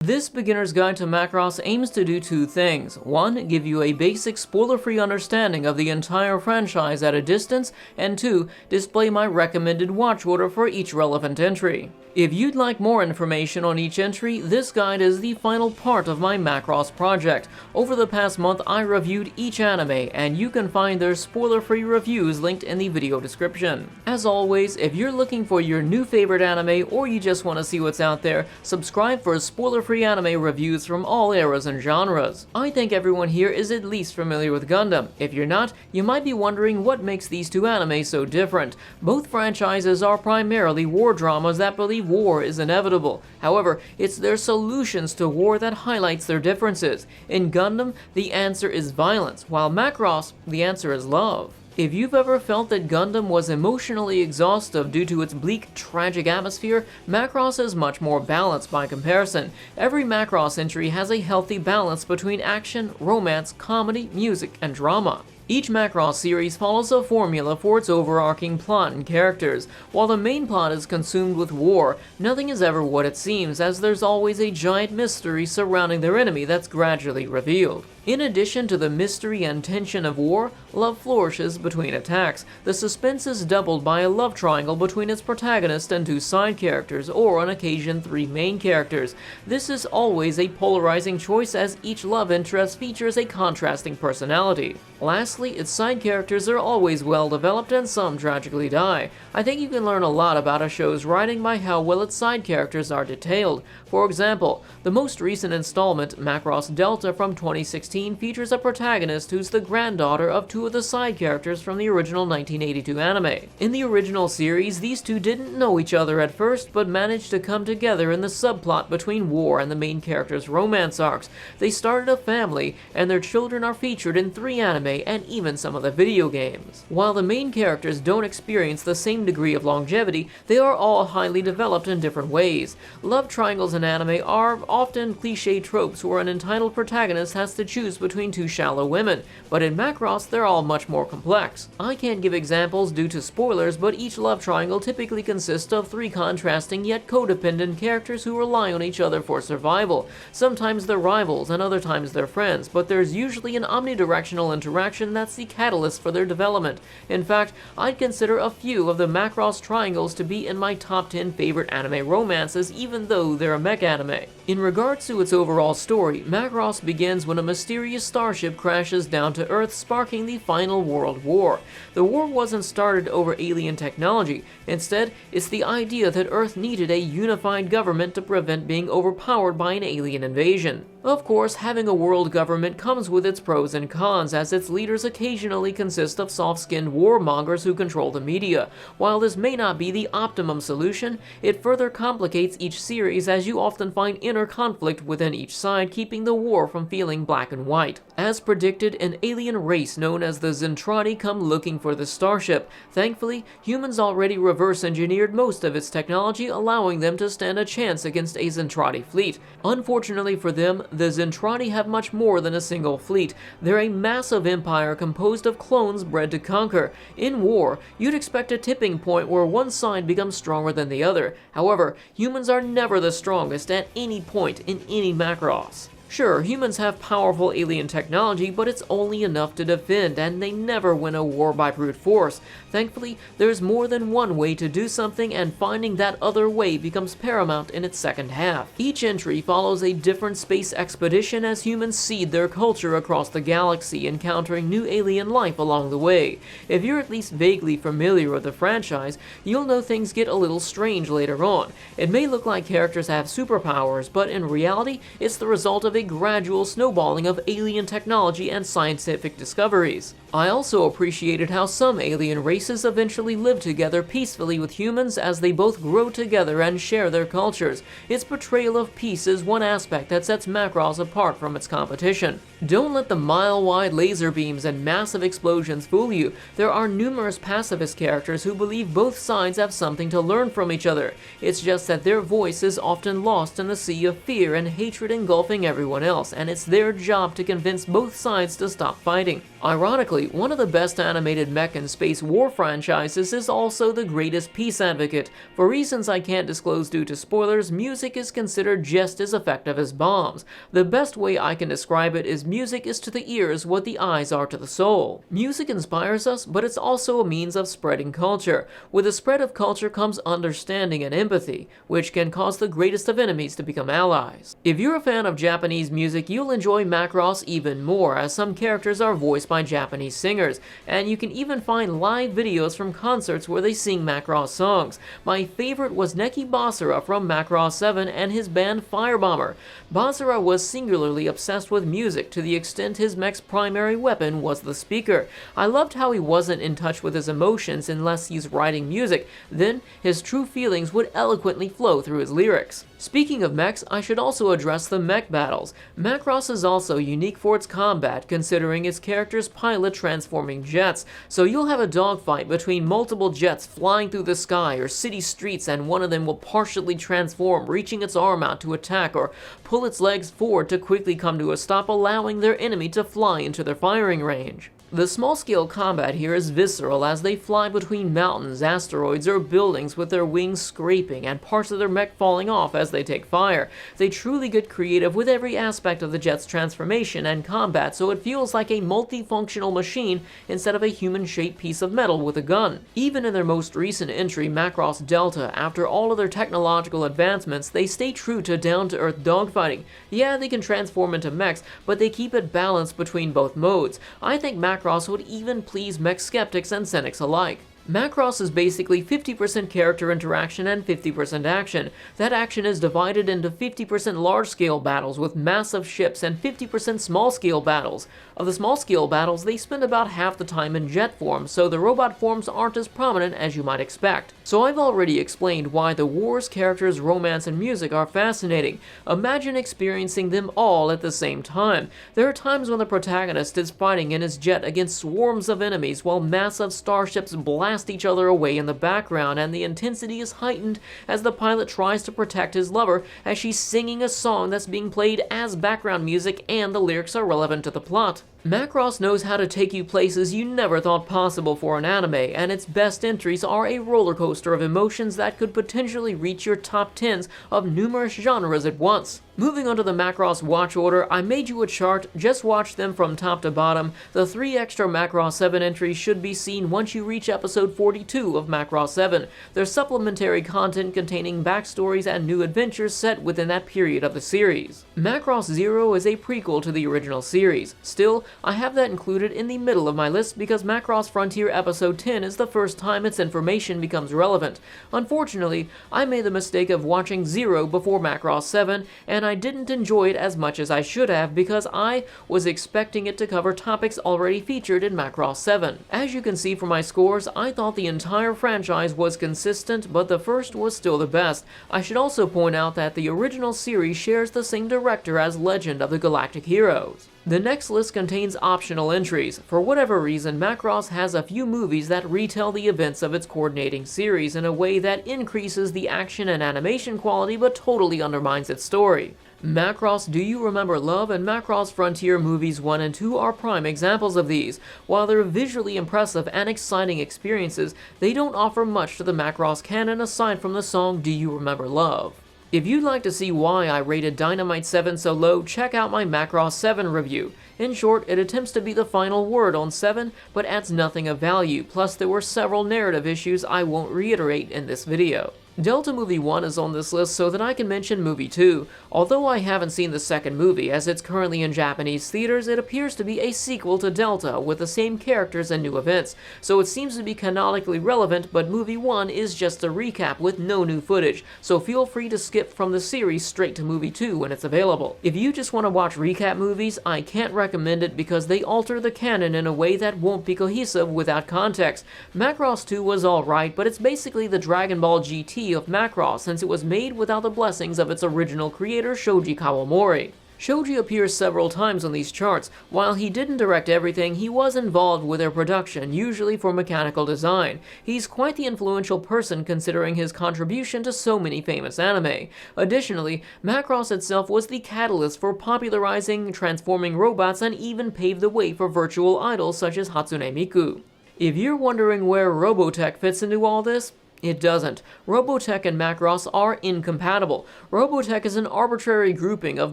This beginner's guide to Macross aims to do two things. One, give you a basic spoiler-free understanding of the entire franchise at a distance, and two, display my recommended watch order for each relevant entry. If you'd like more information on each entry, this guide is the final part of my Macross project. Over the past month, I reviewed each anime, and you can find their spoiler-free reviews linked in the video description. As always, if you're looking for your new favorite anime or you just want to see what's out there, subscribe for spoiler-free anime reviews from all eras and genres. I think everyone here is at least familiar with Gundam. If you're not, you might be wondering what makes these two anime so different. Both franchises are primarily war dramas that believe war is inevitable. However, it's their solutions to war that highlights their differences. In Gundam, the answer is violence, while Macross, the answer is love. If you've ever felt that Gundam was emotionally exhaustive due to its bleak, tragic atmosphere, Macross is much more balanced by comparison. Every Macross entry has a healthy balance between action, romance, comedy, music, and drama. Each Macross series follows a formula for its overarching plot and characters. While the main plot is consumed with war, nothing is ever what it seems, as there's always a giant mystery surrounding their enemy that's gradually revealed. In addition to the mystery and tension of war, love flourishes between attacks. The suspense is doubled by a love triangle between its protagonist and two side characters, or on occasion three main characters. This is always a polarizing choice, as each love interest features a contrasting personality. Lastly, its side characters are always well developed and some tragically die. I think you can learn a lot about a show's writing by how well its side characters are detailed. For example, the most recent installment, Macross Delta from 2016, features a protagonist who's the granddaughter of two of the side characters from the original 1982 anime. In the original series, these two didn't know each other at first, but managed to come together in the subplot between war and the main character's romance arcs. They started a family, and their children are featured in 3 anime and even some of the video games. While the main characters don't experience the same degree of longevity, they are all highly developed in different ways. Love triangles in anime are often cliché tropes where an entitled protagonist has to choose between two shallow women, but in Macross they're all much more complex. I can't give examples due to spoilers, but each love triangle typically consists of 3 contrasting yet codependent characters who rely on each other for survival. Sometimes they're rivals and other times they're friends, but there's usually an omnidirectional interaction that's the catalyst for their development. In fact, I'd consider a few of the Macross triangles to be in my top 10 favorite anime romances, even though they're a mech anime. In regards to its overall story, Macross begins when a mysterious starship crashes down to Earth, sparking the final World War. The war wasn't started over alien technology. Instead, it's the idea that Earth needed a unified government to prevent being overpowered by an alien invasion. Of course, having a world government comes with its pros and cons, as its leaders occasionally consist of soft-skinned warmongers who control the media. While this may not be the optimum solution, it further complicates each series, as you often find inner conflict within each side, keeping the war from feeling black and white. As predicted, an alien race known as the Zentradi come looking for the starship. Thankfully, humans already reverse-engineered most of its technology, allowing them to stand a chance against a Zentradi fleet. Unfortunately for them, the Zentradi have much more than a single fleet. They're a massive empire composed of clones bred to conquer. In war, you'd expect a tipping point where one side becomes stronger than the other. However, humans are never the strongest at any point in any Macross. Sure, humans have powerful alien technology, but it's only enough to defend, and they never win a war by brute force. Thankfully, there's more than one way to do something, and finding that other way becomes paramount in its second half. Each entry follows a different space expedition as humans seed their culture across the galaxy, encountering new alien life along the way. If you're at least vaguely familiar with the franchise, you'll know things get a little strange later on. It may look like characters have superpowers, but in reality, it's the result of a gradual snowballing of alien technology and scientific discoveries. I also appreciated how some alien races eventually live together peacefully with humans, as they both grow together and share their cultures. Its portrayal of peace is one aspect that sets Macross apart from its competition. Don't let the mile-wide laser beams and massive explosions fool you. There are numerous pacifist characters who believe both sides have something to learn from each other. It's just that their voice is often lost in the sea of fear and hatred engulfing everyone else, and it's their job to convince both sides to stop fighting. Ironically, Ironically, one of the best animated mech and space war franchises is also the greatest peace advocate. For reasons I can't disclose due to spoilers, music is considered just as effective as bombs. The best way I can describe it is music is to the ears what the eyes are to the soul. Music inspires us, but it's also a means of spreading culture. With the spread of culture comes understanding and empathy, which can cause the greatest of enemies to become allies. If you're a fan of Japanese music, you'll enjoy Macross even more, as some characters are voiced by Japanese singers, and you can even find live videos from concerts where they sing Macross songs. My favorite was Neki Basara from Macross 7 and his band Firebomber. Basara was singularly obsessed with music to the extent his mech's primary weapon was the speaker. I loved how he wasn't in touch with his emotions unless he's writing music, then his true feelings would eloquently flow through his lyrics. Speaking of mechs, I should also address the mech battles. Macross is also unique for its combat, considering its characters pilot transforming jets, so you'll have a dogfight between multiple jets flying through the sky or city streets, and one of them will partially transform, reaching its arm out to attack or pull its legs forward to quickly come to a stop, allowing their enemy to fly into their firing range. The small-scale combat here is visceral as they fly between mountains, asteroids, or buildings with their wings scraping and parts of their mech falling off as they take fire. They truly get creative with every aspect of the jet's transformation and combat, so it feels like a multifunctional machine instead of a human-shaped piece of metal with a gun. Even in their most recent entry, Macross Delta, after all of their technological advancements, they stay true to down-to-earth dogfighting. Yeah, they can transform into mechs, but they keep it balanced between both modes. I think Macross would even please mech skeptics and cynics alike. Macross is basically 50% character interaction and 50% action. That action is divided into 50% large-scale battles with massive ships and 50% small-scale battles. Of the small-scale battles, they spend about half the time in jet form, so the robot forms aren't as prominent as you might expect. So I've already explained why the wars, characters, romance, and music are fascinating. Imagine experiencing them all at the same time. There are times when the protagonist is fighting in his jet against swarms of enemies while massive starships blast each other away in the background, and the intensity is heightened as the pilot tries to protect his lover as she's singing a song that's being played as background music and the lyrics are relevant to the plot. Macross knows how to take you places you never thought possible for an anime, and its best entries are a roller coaster of emotions that could potentially reach your top 10s of numerous genres at once. Moving on to the Macross watch order, I made you a chart, just watch them from top to bottom. The 3 extra Macross 7 entries should be seen once you reach episode 42 of Macross 7. There's supplementary content containing backstories and new adventures set within that period of the series. Macross 0 is a prequel to the original series. Still, I have that included in the middle of my list because Macross Frontier episode 10 is the first time its information becomes relevant. Unfortunately, I made the mistake of watching 0 before Macross 7, and I didn't enjoy it as much as I should have because I was expecting it to cover topics already featured in Macross 7. As you can see from my scores, I thought the entire franchise was consistent, but the first was still the best. I should also point out that the original series shares the same director as Legend of the Galactic Heroes. The next list contains optional entries. For whatever reason, Macross has a few movies that retell the events of its coordinating series in a way that increases the action and animation quality but totally undermines its story. Macross Do You Remember Love and Macross Frontier Movies 1 and 2 are prime examples of these. While they're visually impressive and exciting experiences, they don't offer much to the Macross canon aside from the song Do You Remember Love. If you'd like to see why I rated Dynamite 7 so low, check out my Macross 7 review. In short, it attempts to be the final word on 7, but adds nothing of value, plus there were several narrative issues I won't reiterate in this video. Delta Movie 1 is on this list so that I can mention Movie 2. Although I haven't seen the second movie, as it's currently in Japanese theaters, it appears to be a sequel to Delta with the same characters and new events, so it seems to be canonically relevant, but Movie 1 is just a recap with no new footage, so feel free to skip from the series straight to Movie 2 when it's available. If you just want to watch recap movies, I can't recommend it because they alter the canon in a way that won't be cohesive without context. Macross 2 was alright, but it's basically the Dragon Ball GT of Macross since it was made without the blessings of its original creator Shoji Kawamori. Shoji appears several times on these charts. While he didn't direct everything, he was involved with their production, usually for mechanical design. He's quite the influential person considering his contribution to so many famous anime. Additionally, Macross itself was the catalyst for popularizing transforming robots and even paved the way for virtual idols such as Hatsune Miku. If you're wondering where Robotech fits into all this, it doesn't. Robotech and Macross are incompatible. Robotech is an arbitrary grouping of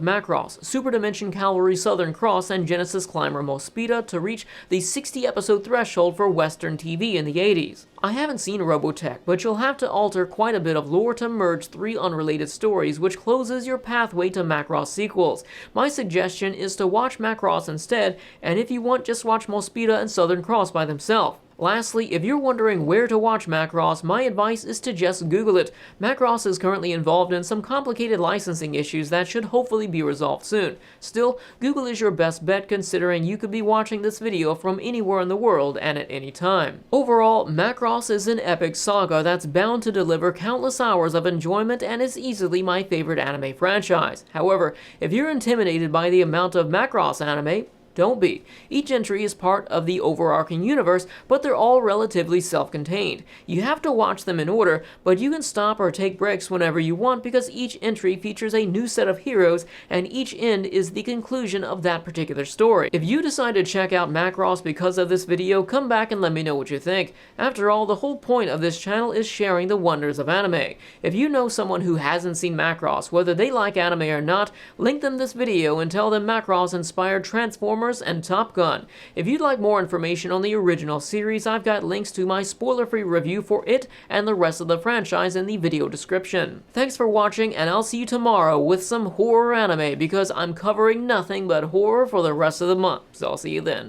Macross, Super Dimension Cavalry Southern Cross, and Genesis Climber Mospeada to reach the 60-episode threshold for Western TV in the 80s. I haven't seen Robotech, but you'll have to alter quite a bit of lore to merge 3 unrelated stories, which closes your pathway to Macross sequels. My suggestion is to watch Macross instead, and if you want, just watch Mospeada and Southern Cross by themselves. Lastly, if you're wondering where to watch Macross, my advice is to just Google it. Macross is currently involved in some complicated licensing issues that should hopefully be resolved soon. Still, Google is your best bet considering you could be watching this video from anywhere in the world and at any time. Overall, Macross is an epic saga that's bound to deliver countless hours of enjoyment and is easily my favorite anime franchise. However, if you're intimidated by the amount of Macross anime, don't be. Each entry is part of the overarching universe, but they're all relatively self-contained. You have to watch them in order, but you can stop or take breaks whenever you want because each entry features a new set of heroes, and each end is the conclusion of that particular story. If you decide to check out Macross because of this video, come back and let me know what you think. After all, the whole point of this channel is sharing the wonders of anime. If you know someone who hasn't seen Macross, whether they like anime or not, link them this video and tell them Macross inspired Transformers and Top Gun. If you'd like more information on the original series, I've got links to my spoiler-free review for it and the rest of the franchise in the video description. Thanks for watching, and I'll see you tomorrow with some horror anime because I'm covering nothing but horror for the rest of the month, so I'll see you then.